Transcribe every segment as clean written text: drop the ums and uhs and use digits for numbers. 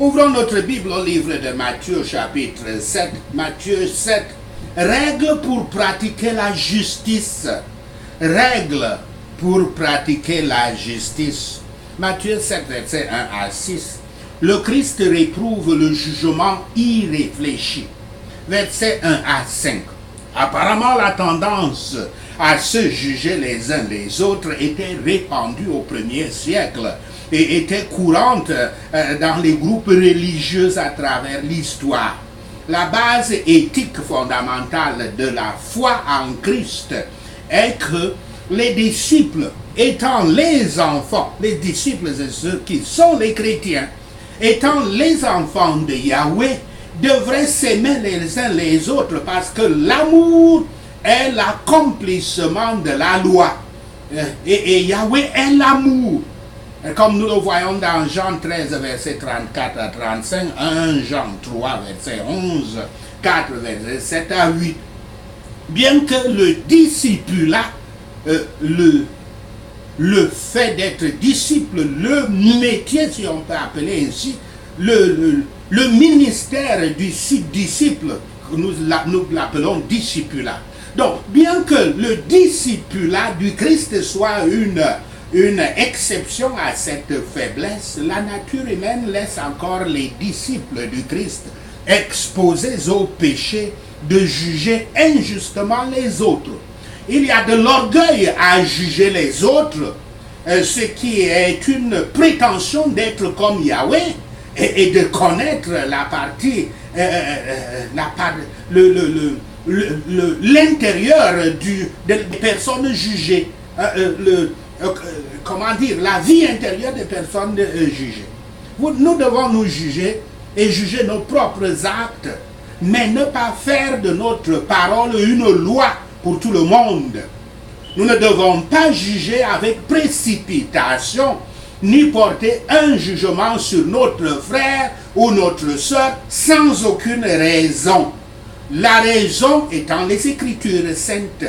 Ouvrons notre Bible au livre de Matthieu chapitre 7. Matthieu 7. Règles pour pratiquer la justice. Règles pour pratiquer la justice. Matthieu 7, versets 1 à 6. Le Christ réprouve le jugement irréfléchi. Versets 1 à 5. Apparemment, la tendance à se juger les uns les autres était répandue au 1er siècle et était courante dans les groupes religieux à travers l'histoire. La base éthique fondamentale de la foi en Christ est que les disciples, étant les enfants, les disciples et ceux qui sont les chrétiens, étant les enfants de Yahweh, devraient s'aimer les uns les autres parce que l'amour est l'accomplissement de la loi. Et Yahweh est l'amour. Comme nous le voyons dans Jean 13, verset 34 à 35, 1 Jean 3, verset 11, 4, verset 7 à 8. Bien que le discipulat, le fait d'être disciple, le métier, si on peut appeler ainsi, le ministère du disciple, nous l'appelons discipulat. Donc, bien que le discipulat du Christ soit une exception à cette faiblesse, la nature humaine laisse encore les disciples du Christ exposés au péché de juger injustement les autres. Il y a de l'orgueil à juger les autres, ce qui est une prétention d'être comme Yahweh et de connaître la partie, l'intérieur des personnes jugées, comment dire, la vie intérieure des personnes jugées. Nous devons nous juger et juger nos propres actes, mais ne pas faire de notre parole une loi pour tout le monde. Nous ne devons pas juger avec précipitation, ni porter un jugement sur notre frère ou notre soeur sans aucune raison. La raison étant les Écritures saintes.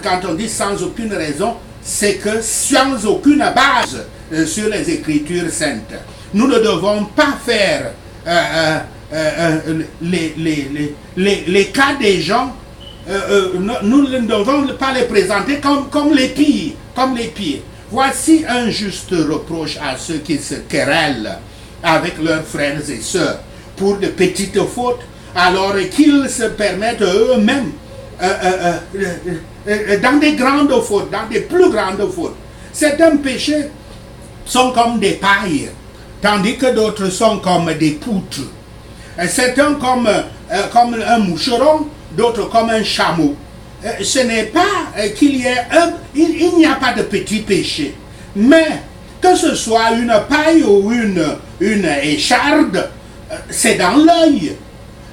Quand on dit sans aucune raison, c'est que sans aucune base sur les Écritures saintes. Nous ne devons pas faire les cas des gens, nous ne devons pas les présenter comme les pires. Voici un juste reproche à ceux qui se querellent avec leurs frères et sœurs pour de petites fautes, alors qu'ils se permettent eux-mêmes dans des grandes fautes, dans des plus grandes fautes. Certains péchés sont comme des pailles, tandis que d'autres sont comme des poutres. Certains comme un moucheron, d'autres comme un chameau. Ce n'est pas qu'il y ait il n'y a pas de petits péchés, mais que ce soit une paille ou une écharde, c'est dans l'œil.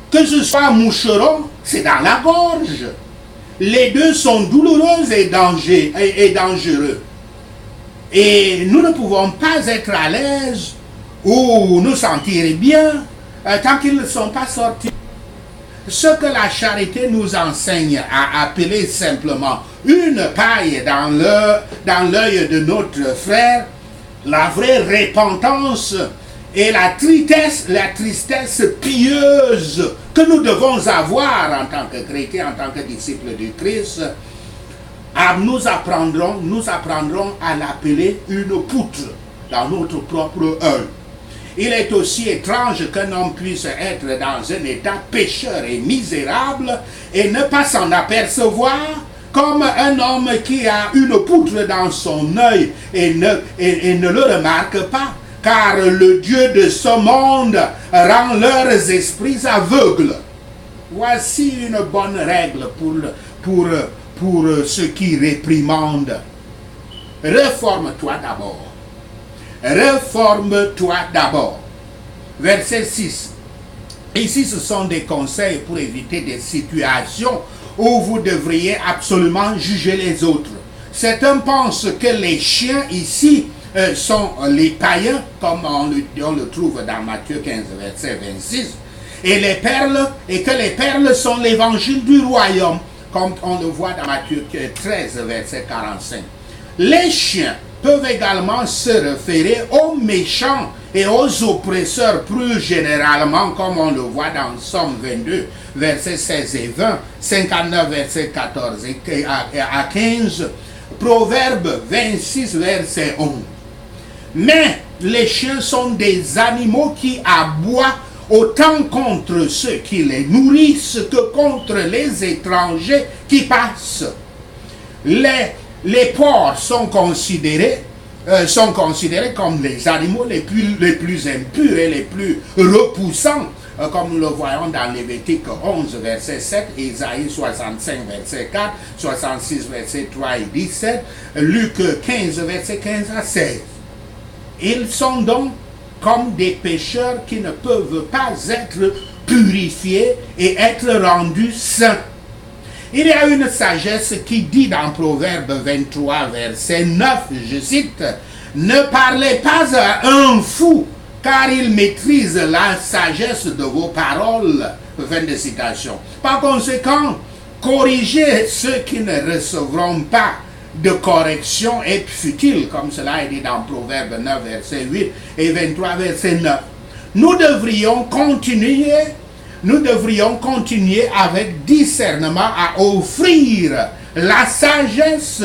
Que ce soit un moucheron, c'est dans la gorge. Les deux sont douloureux et dangereux. Et nous ne pouvons pas être à l'aise ou nous sentir bien tant qu'ils ne sont pas sortis. Ce que la charité nous enseigne à appeler simplement une paille dans l'œil de notre frère, la vraie repentance et la tristesse pieuse que nous devons avoir en tant que chrétiens, en tant que disciples du Christ, nous apprendrons à l'appeler une poutre dans notre propre œil. Il est aussi étrange qu'un homme puisse être dans un état pécheur et misérable et ne pas s'en apercevoir, comme un homme qui a une poutre dans son œil et ne le remarque pas, car le Dieu de ce monde rend leurs esprits aveugles. Voici une bonne règle pour ceux qui réprimandent. Réforme-toi d'abord. Réforme-toi d'abord. Verset 6. Ici, ce sont des conseils pour éviter des situations où vous devriez absolument juger les autres. Certains pensent que les chiens ici sont les païens, comme on le trouve dans Matthieu 15, verset 26, et que les perles sont l'évangile du royaume, comme on le voit dans Matthieu 13, verset 45. Les chiens peuvent également se référer aux méchants et aux oppresseurs plus généralement, comme on le voit dans Somme 22, versets 16 et 20, 59, versets 14 à 15, Proverbe 26, verset 11. Mais les chiens sont des animaux qui aboient autant contre ceux qui les nourrissent que contre les étrangers qui passent. Les porcs sont considérés comme les animaux les plus impurs et les plus repoussants, comme nous le voyons dans Lévitique 11, verset 7, Isaïe 65, verset 4, 66, verset 3 et 17, Luc 15, verset 15 à 16. Ils sont donc comme des pécheurs qui ne peuvent pas être purifiés et être rendus saints. Il y a une sagesse qui dit dans Proverbe 23, verset 9, je cite, « Ne parlez pas à un fou, car il maîtrise la sagesse de vos paroles. » Fin de citation. Par conséquent, corriger ceux qui ne recevront pas de correction est futile, comme cela est dit dans Proverbe 9, verset 8 et 23, verset 9. Nous devrions continuer avec discernement à offrir la sagesse,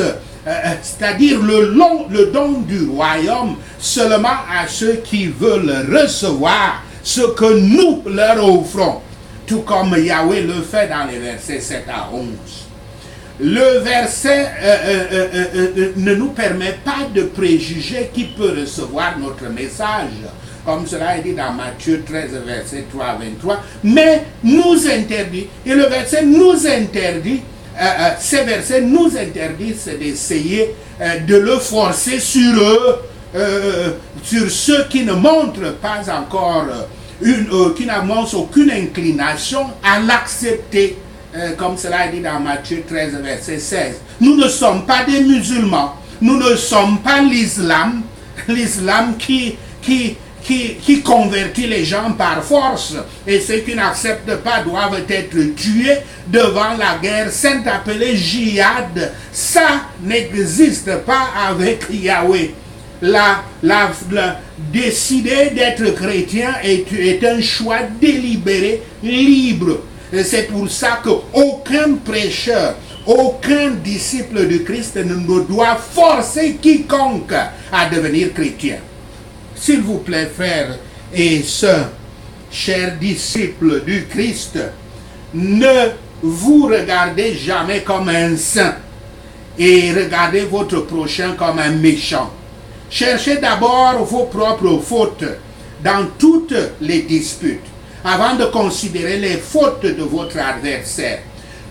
c'est-à-dire le don du royaume, seulement à ceux qui veulent recevoir ce que nous leur offrons, tout comme Yahweh le fait dans les versets 7 à 11. Le verset ne nous permet pas de préjuger qui peut recevoir notre message, comme cela est dit dans Matthieu 13, verset 3 à 23, mais nous interdit, et le verset nous interdit, ces versets nous interdisent d'essayer de le forcer sur eux, sur ceux qui ne montrent pas encore, qui n'annoncent aucune inclination à l'accepter. Comme cela est dit dans Matthieu 13, verset 16. Nous ne sommes pas des musulmans. Nous ne sommes pas l'islam qui convertit les gens par force. Et ceux qui n'acceptent pas doivent être tués devant la guerre sainte appelée djihad. Ça n'existe pas avec Yahweh. Décider d'être chrétien est un choix délibéré, libre. C'est pour ça qu'aucun prêcheur, aucun disciple du Christ ne doit forcer quiconque à devenir chrétien. S'il vous plaît, frères et sœurs, chers disciples du Christ, ne vous regardez jamais comme un saint et regardez votre prochain comme un méchant. Cherchez d'abord vos propres fautes dans toutes les disputes, avant de considérer les fautes de votre adversaire.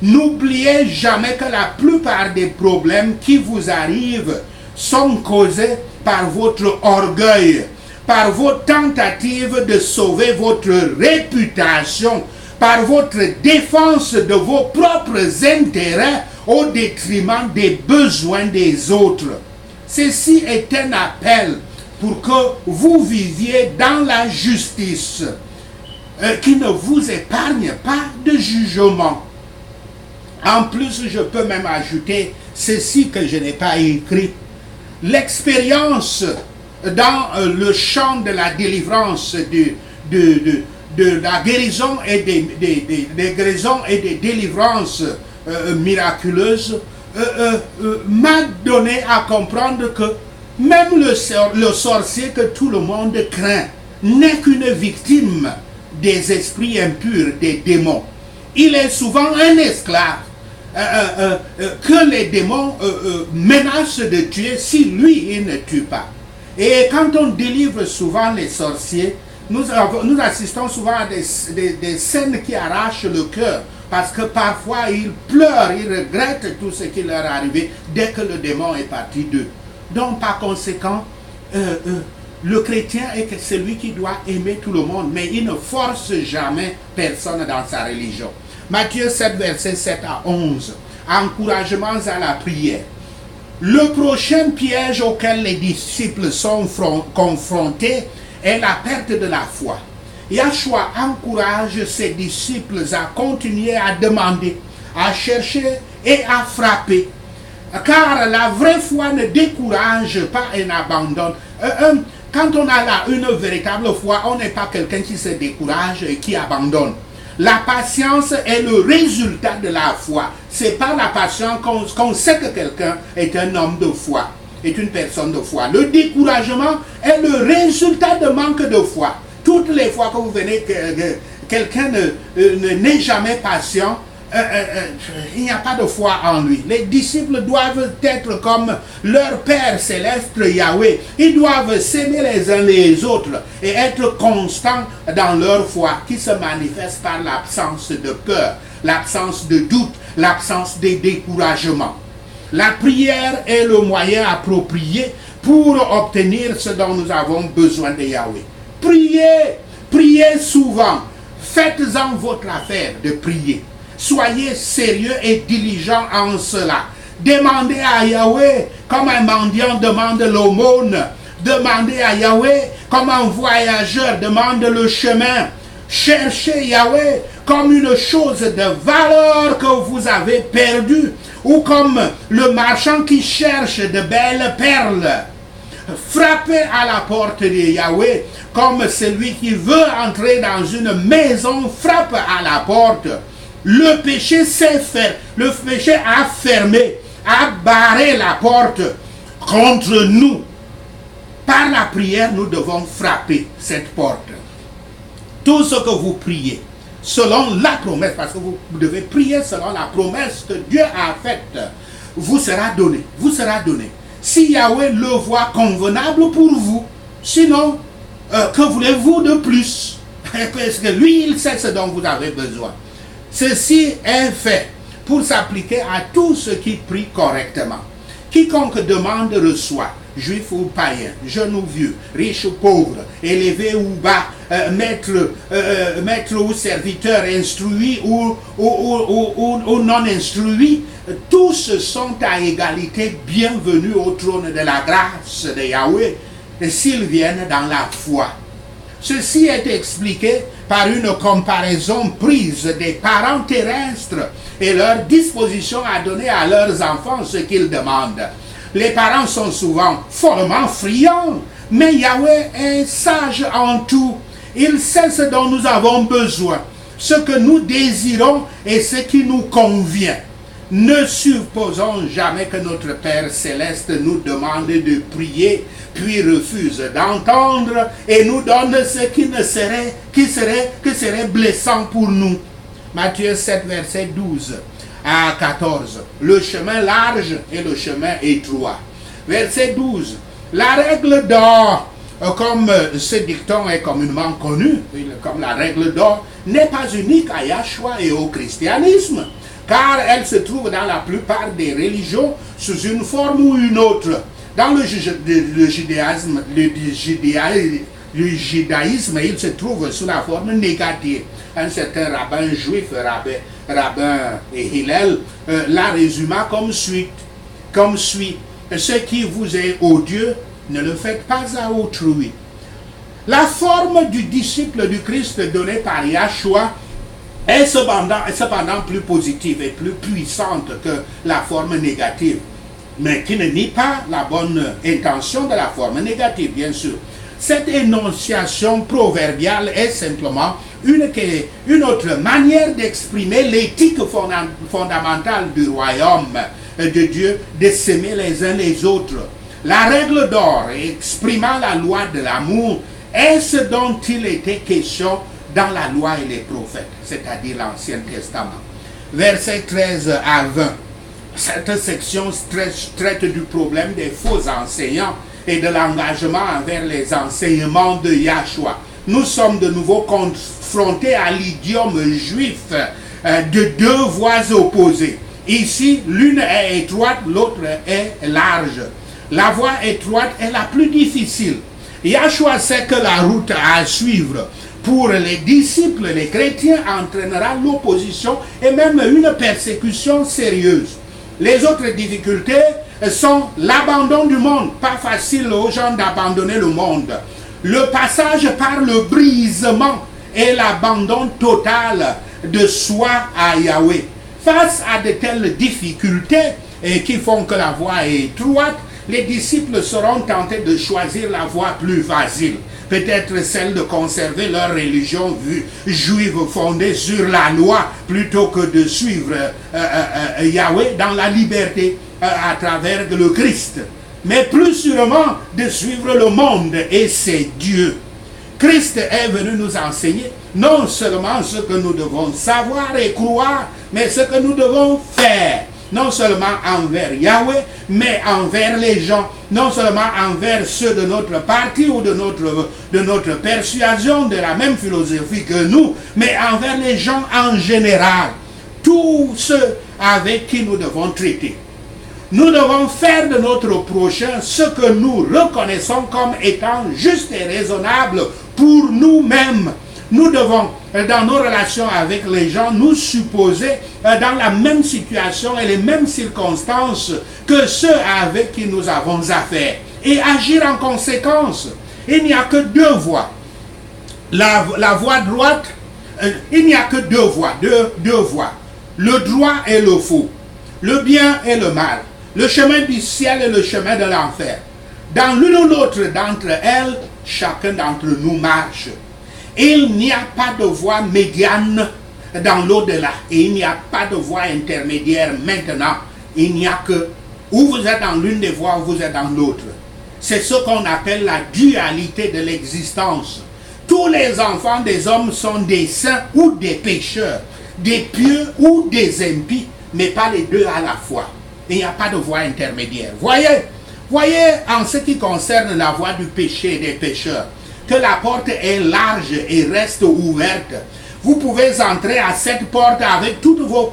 N'oubliez jamais que la plupart des problèmes qui vous arrivent sont causés par votre orgueil, par vos tentatives de sauver votre réputation, par votre défense de vos propres intérêts au détriment des besoins des autres. Ceci est un appel pour que vous viviez dans la justice, qui ne vous épargne pas de jugement. En plus, je peux même ajouter ceci que je n'ai pas écrit. L'expérience dans le champ de la délivrance, de la guérison et des guérisons et des délivrances miraculeuses m'a donné à comprendre que même le sorcier que tout le monde craint n'est qu'une victime des esprits impurs, des démons. Il est souvent un esclave que les démons menacent de tuer si lui, il ne tue pas. Et quand on délivre souvent les sorciers, nous assistons souvent à des scènes qui arrachent le cœur, parce que parfois ils pleurent, ils regrettent tout ce qui leur est arrivé dès que le démon est parti d'eux. Donc par conséquent, le chrétien est celui qui doit aimer tout le monde, mais il ne force jamais personne dans sa religion. Matthieu 7, versets 7 à 11. Encouragements à la prière. Le prochain piège auquel les disciples sont confrontés est la perte de la foi. Yahshua encourage ses disciples à continuer à demander, à chercher et à frapper. Car la vraie foi ne décourage pas et n'abandonne. quand on a là une véritable foi, on n'est pas quelqu'un qui se décourage et qui abandonne. La patience est le résultat de la foi. C'est par la patience qu'on sait que quelqu'un est un homme de foi, est une personne de foi. Le découragement est le résultat de manque de foi. Toutes les fois que vous venez, que quelqu'un n'est jamais patient, il n'y a pas de foi en lui. Les disciples doivent être comme leur Père céleste Yahweh. Ils doivent s'aimer les uns les autres et être constants dans leur foi qui se manifeste par l'absence de peur, l'absence de doute, l'absence de découragement. La prière est le moyen approprié pour obtenir ce dont nous avons besoin de Yahweh. Priez, priez souvent. Faites-en votre affaire de prier. Soyez sérieux et diligents en cela. Demandez à Yahweh comme un mendiant demande l'aumône. Demandez à Yahweh comme un voyageur demande le chemin. Cherchez Yahweh comme une chose de valeur que vous avez perdue, ou comme le marchand qui cherche de belles perles. Frappez à la porte de Yahweh comme celui qui veut entrer dans une maison frappe à la porte. Le péché sait faire, le péché a fermé, a barré la porte contre nous. Par la prière, nous devons frapper cette porte. Tout ce que vous priez, selon la promesse, parce que vous devez prier selon la promesse que Dieu a faite, vous sera donné, vous sera donné. Si Yahweh le voit convenable pour vous, sinon, que voulez-vous de plus? Parce que lui, il sait ce dont vous avez besoin. Ceci est fait pour s'appliquer à tous ceux qui prient correctement. Quiconque demande reçoit, juif ou païen, jeune ou vieux, riche ou pauvre, élevé ou bas, maître ou serviteur, instruit ou non instruit, tous sont à égalité bienvenus au trône de la grâce de Yahweh s'ils viennent dans la foi. Ceci est expliqué par une comparaison prise des parents terrestres et leur disposition à donner à leurs enfants ce qu'ils demandent. Les parents sont souvent follement friands, mais Yahweh est sage en tout. Il sait ce dont nous avons besoin, ce que nous désirons et ce qui nous convient. Ne supposons jamais que notre Père Céleste nous demande de prier, puis refuse d'entendre et nous donne ce qui serait blessant pour nous. Matthieu 7, verset 12 à 14. Le chemin large et le chemin étroit. Verset 12. La règle d'or, comme ce dicton est communément connu, comme la règle d'or, n'est pas unique à Yahshua et au christianisme, car elle se trouve dans la plupart des religions sous une forme ou une autre. Dans le judaïsme, il se trouve sous la forme négative. Un certain rabbin juif, rabbin Hillel, la résuma comme suit. Ce qui vous est odieux, ne le faites pas à autrui. La forme du disciple du Christ donnée par Yahshua est cependant plus positive et plus puissante que la forme négative, mais qui ne nie pas la bonne intention de la forme négative, bien sûr. Cette énonciation proverbiale est simplement une autre manière d'exprimer l'éthique fondamentale du royaume de Dieu, de s'aimer les uns les autres. La règle d'or exprimant la loi de l'amour est ce dont il était question dans la loi et les prophètes, c'est-à-dire l'Ancien Testament. Versets 13 à 20. Cette section traite du problème des faux enseignants et de l'engagement envers les enseignements de Yahshua. Nous sommes de nouveau confrontés à l'idiome juif de deux voies opposées. Ici, l'une est étroite, l'autre est large. La voie étroite est la plus difficile. Yahshua sait que la route à suivre pour les disciples, les chrétiens, entraînera l'opposition et même une persécution sérieuse. Les autres difficultés sont l'abandon du monde. Pas facile aux gens d'abandonner le monde. Le passage par le brisement et l'abandon total de soi à Yahweh. Face à de telles difficultés qui font que la voie est étroite, les disciples seront tentés de choisir la voie plus facile. Peut-être celle de conserver leur religion juive fondée sur la loi plutôt que de suivre Yahweh dans la liberté à travers le Christ. Mais plus sûrement de suivre le monde et ses dieux. Christ est venu nous enseigner non seulement ce que nous devons savoir et croire, mais ce que nous devons faire. Non seulement envers Yahweh, mais envers les gens. Non seulement envers ceux de notre parti ou de notre persuasion, de la même philosophie que nous, mais envers les gens en général. Tous ceux avec qui nous devons traiter. Nous devons faire de notre prochain ce que nous reconnaissons comme étant juste et raisonnable pour nous-mêmes. Nous devons, dans nos relations avec les gens, nous supposer dans la même situation et les mêmes circonstances que ceux avec qui nous avons affaire et agir en conséquence. Il n'y a que deux voies. La voie droite, il n'y a que deux voies, deux voies. Le droit et le faux, le bien et le mal, le chemin du ciel et le chemin de l'enfer. Dans l'une ou l'autre d'entre elles, chacun d'entre nous marche. Il n'y a pas de voie médiane dans l'au-delà. Et il n'y a pas de voie intermédiaire maintenant. Il n'y a que ou vous êtes dans l'une des voies ou vous êtes dans l'autre. C'est ce qu'on appelle la dualité de l'existence. Tous les enfants des hommes sont des saints ou des pécheurs, des pieux ou des impies, mais pas les deux à la fois. Il n'y a pas de voie intermédiaire. Voyez en ce qui concerne la voie du péché et des pécheurs, que la porte est large et reste ouverte. Vous pouvez entrer à cette porte avec toutes vos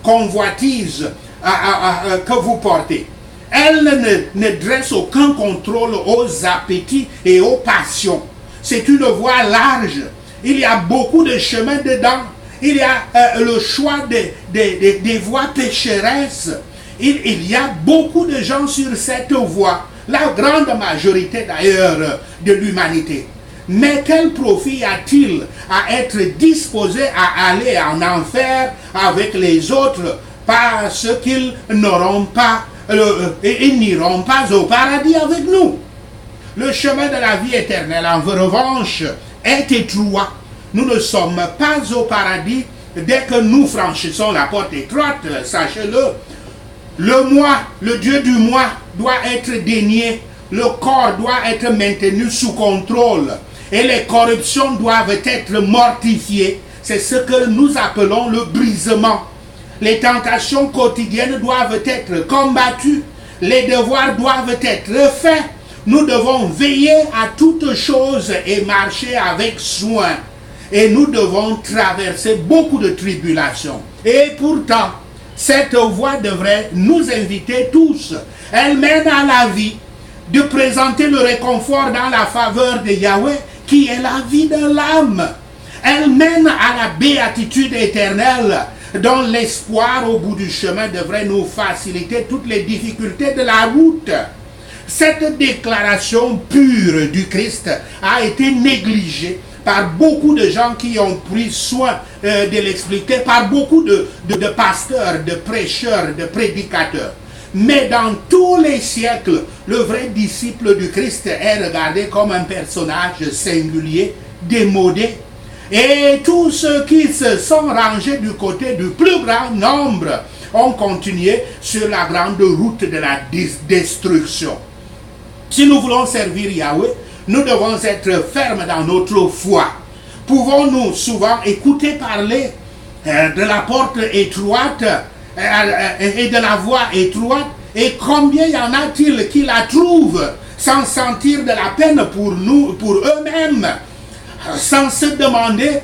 convoitises que vous portez. Elle ne dresse aucun contrôle aux appétits et aux passions. C'est une voie large. Il y a beaucoup de chemins dedans. Il y a le choix des voies pécheresses. Il y a beaucoup de gens sur cette voie. La grande majorité d'ailleurs de l'humanité. Mais quel profit a-t-il à être disposé à aller en enfer avec les autres parce qu'ils n'auront pas, ils n'iront pas au paradis avec nous? Le chemin de la vie éternelle, en revanche, est étroit. Nous ne sommes pas au paradis dès que nous franchissons la porte étroite, sachez-le. Le moi, le Dieu du moi, doit être dénié. Le corps doit être maintenu sous contrôle. Et les corruptions doivent être mortifiées. C'est ce que nous appelons le brisement. Les tentations quotidiennes doivent être combattues. Les devoirs doivent être faits. Nous devons veiller à toutes choses et marcher avec soin. Et nous devons traverser beaucoup de tribulations. Et pourtant, cette voie devrait nous inviter tous. Elle mène à la vie, de présenter le réconfort dans la faveur de Yahweh, qui est la vie de l'âme. Elle mène à la béatitude éternelle, dont l'espoir au bout du chemin devrait nous faciliter toutes les difficultés de la route. Cette déclaration pure du Christ a été négligée par beaucoup de gens qui ont pris soin de l'expliquer, par beaucoup de pasteurs, de prêcheurs, de prédicateurs. Mais dans tous les siècles, le vrai disciple du Christ est regardé comme un personnage singulier, démodé. Et tous ceux qui se sont rangés du côté du plus grand nombre ont continué sur la grande route de la destruction. Si nous voulons servir Yahweh, nous devons être fermes dans notre foi. Pouvons-nous souvent écouter parler de la porte étroite et de la voie étroite, et combien y en a-t-il qui la trouvent sans sentir de la peine pour eux-mêmes, sans se demander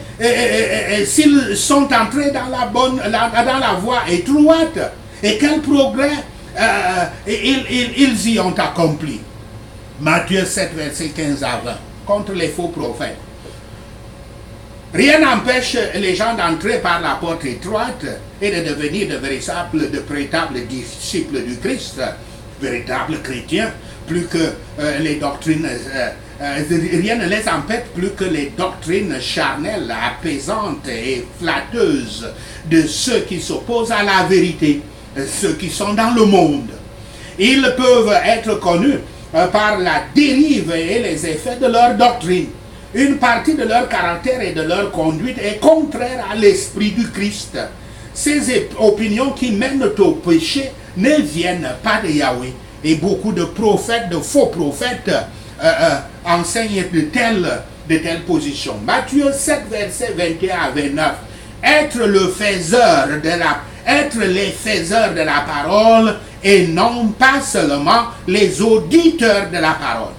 s'ils sont entrés dans la voie étroite et quel progrès ils y ont accompli. Matthieu 7, verset 15 à 20, contre les faux prophètes. Rien n'empêche les gens d'entrer par la porte étroite et de devenir de véritables disciples du Christ, véritables chrétiens, plus que les doctrines, rien ne les empêche plus que les doctrines charnelles, apaisantes et flatteuses de ceux qui s'opposent à la vérité, ceux qui sont dans le monde. Ils peuvent être connus par la dérive et les effets de leur doctrine. Une partie de leur caractère et de leur conduite est contraire à l'esprit du Christ. Ces opinions qui mènent au péché ne viennent pas de Yahweh. Et beaucoup de prophètes, de faux prophètes, enseignent de telles positions. Matthieu 7, versets 21 à 29. Être les faiseurs de la parole et non pas seulement les auditeurs de la parole.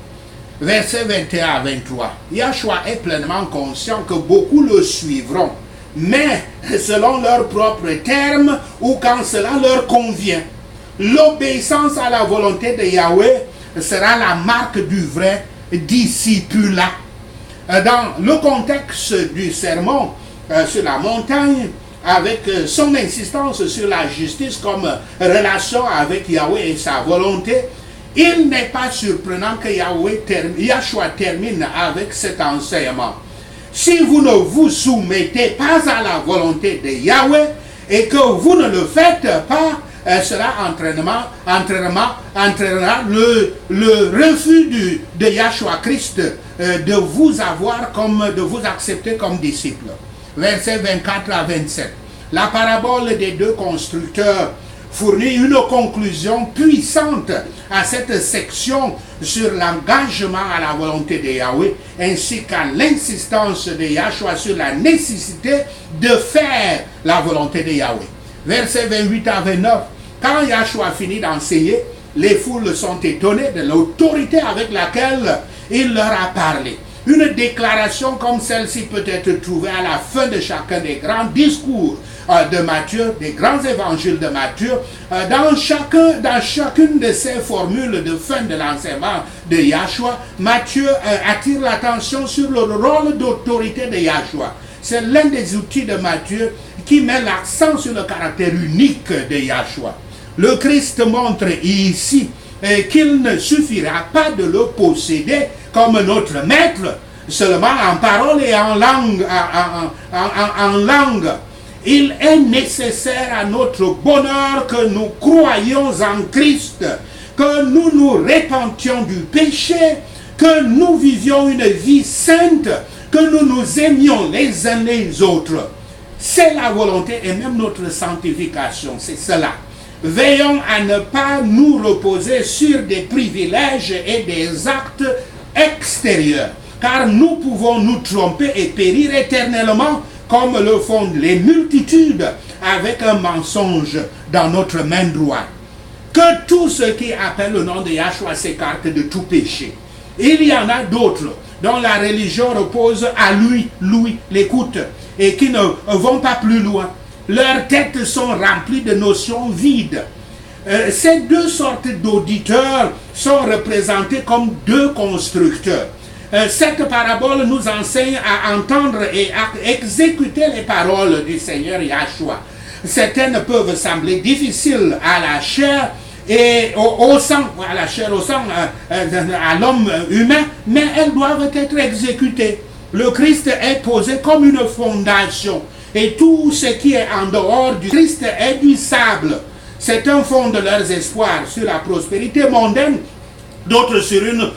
Verset 21 à 23. Yahshua est pleinement conscient que beaucoup le suivront, mais selon leurs propres termes ou quand cela leur convient. L'obéissance à la volonté de Yahweh sera la marque du vrai discipulat. Dans le contexte du sermon sur la montagne, avec son insistance sur la justice comme relation avec Yahweh et sa volonté, il n'est pas surprenant que Yahshua termine avec cet enseignement. Si vous ne vous soumettez pas à la volonté de Yahweh et que vous ne le faites pas, cela entraînera le refus de Yahshua Christ de vous accepter comme disciple. Versets 24 à 27. La parabole des deux constructeurs fournit une conclusion puissante à cette section sur l'engagement à la volonté de Yahweh, ainsi qu'à l'insistance de Yahshua sur la nécessité de faire la volonté de Yahweh. Versets 28 à 29. Quand Yahshua finit d'enseigner, les foules sont étonnées de l'autorité avec laquelle il leur a parlé. Une déclaration comme celle-ci peut être trouvée à la fin de chacun des grands discours de Matthieu, des grands évangiles de Matthieu. Dans chacune de ces formules de fin de l'enseignement de Yahshua, Matthieu attire l'attention sur le rôle d'autorité de Yahshua. C'est l'un des outils de Matthieu qui met l'accent sur le caractère unique de Yahshua. Le Christ montre ici qu'il ne suffira pas de le posséder comme notre maître, seulement en parole et en langue. Il est nécessaire à notre bonheur que nous croyions en Christ, que nous nous repentions du péché, que nous vivions une vie sainte, que nous nous aimions les uns les autres. C'est la volonté et même notre sanctification, c'est cela. Veillons à ne pas nous reposer sur des privilèges et des actes extérieurs, car nous pouvons nous tromper et périr éternellement comme le font les multitudes avec un mensonge dans notre main droite. Que tous ceux qui appellent le nom de Yahshua s'écartent de tout péché. Il y en a d'autres dont la religion repose à lui l'écoute, et qui ne vont pas plus loin. Leurs têtes sont remplies de notions vides. Ces deux sortes d'auditeurs sont représentés comme deux constructeurs. Cette parabole nous enseigne à entendre et à exécuter les paroles du Seigneur Yahshua. Certaines peuvent sembler difficiles à la chair et au sang, à l'homme humain, mais elles doivent être exécutées. Le Christ est posé comme une fondation, et tout ce qui est en dehors du Christ est du sable. Certains fondent leurs espoirs sur la prospérité mondaine, d'autres sur une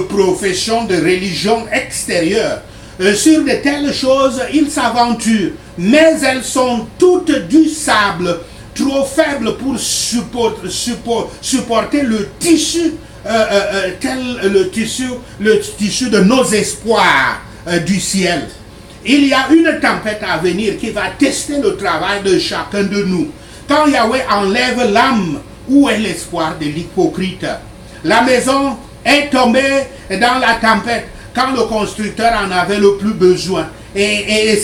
profession de religion extérieure. Sur de telles choses, ils s'aventurent, mais elles sont toutes du sable, trop faibles pour supporter le tissu, le tissu de nos espoirs du ciel. Il y a une tempête à venir qui va tester le travail de chacun de nous. Quand Yahweh enlève l'âme, où est l'espoir de l'hypocrite? La maison est tombée dans la tempête quand le constructeur en avait le plus besoin et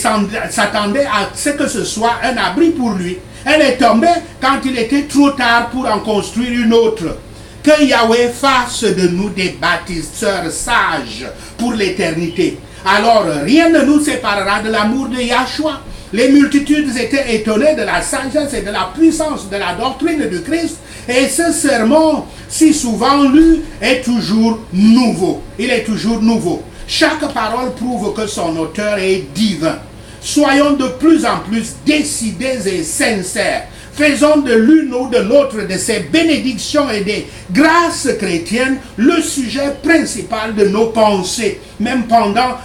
s'attendait à ce que ce soit un abri pour lui. Elle est tombée quand il était trop tard pour en construire une autre. Que Yahweh fasse de nous des bâtisseurs sages pour l'éternité. Alors rien ne nous séparera de l'amour de Yahshua. Les multitudes étaient étonnées de la sagesse et de la puissance de la doctrine du Christ. Et ce sermon, si souvent lu, est toujours nouveau. Il est toujours nouveau. Chaque parole prouve que son auteur est divin. Soyons de plus en plus décidés et sincères faisons de l'une ou de l'autre de ces bénédictions et des grâces chrétiennes le sujet principal de nos pensées, même pendant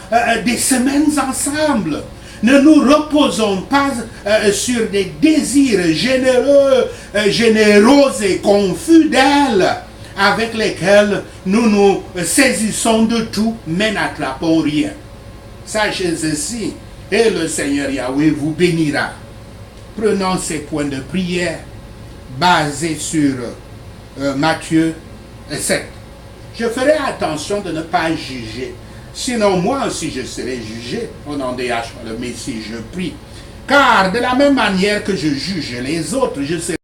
des semaines ensemble. Ne nous reposons pas sur des désirs généreux et confus d'elle, avec lesquels nous nous saisissons de tout, mais n'attrapons rien. Sachez ceci, et le Seigneur Yahweh vous bénira. Prenons ces points de prière basés sur Matthieu 7. Je ferai attention de ne pas juger. Sinon, moi aussi, je serai jugé. Au nom de Yahshua le Messie, je prie. Car de la même manière que je juge les autres, je serai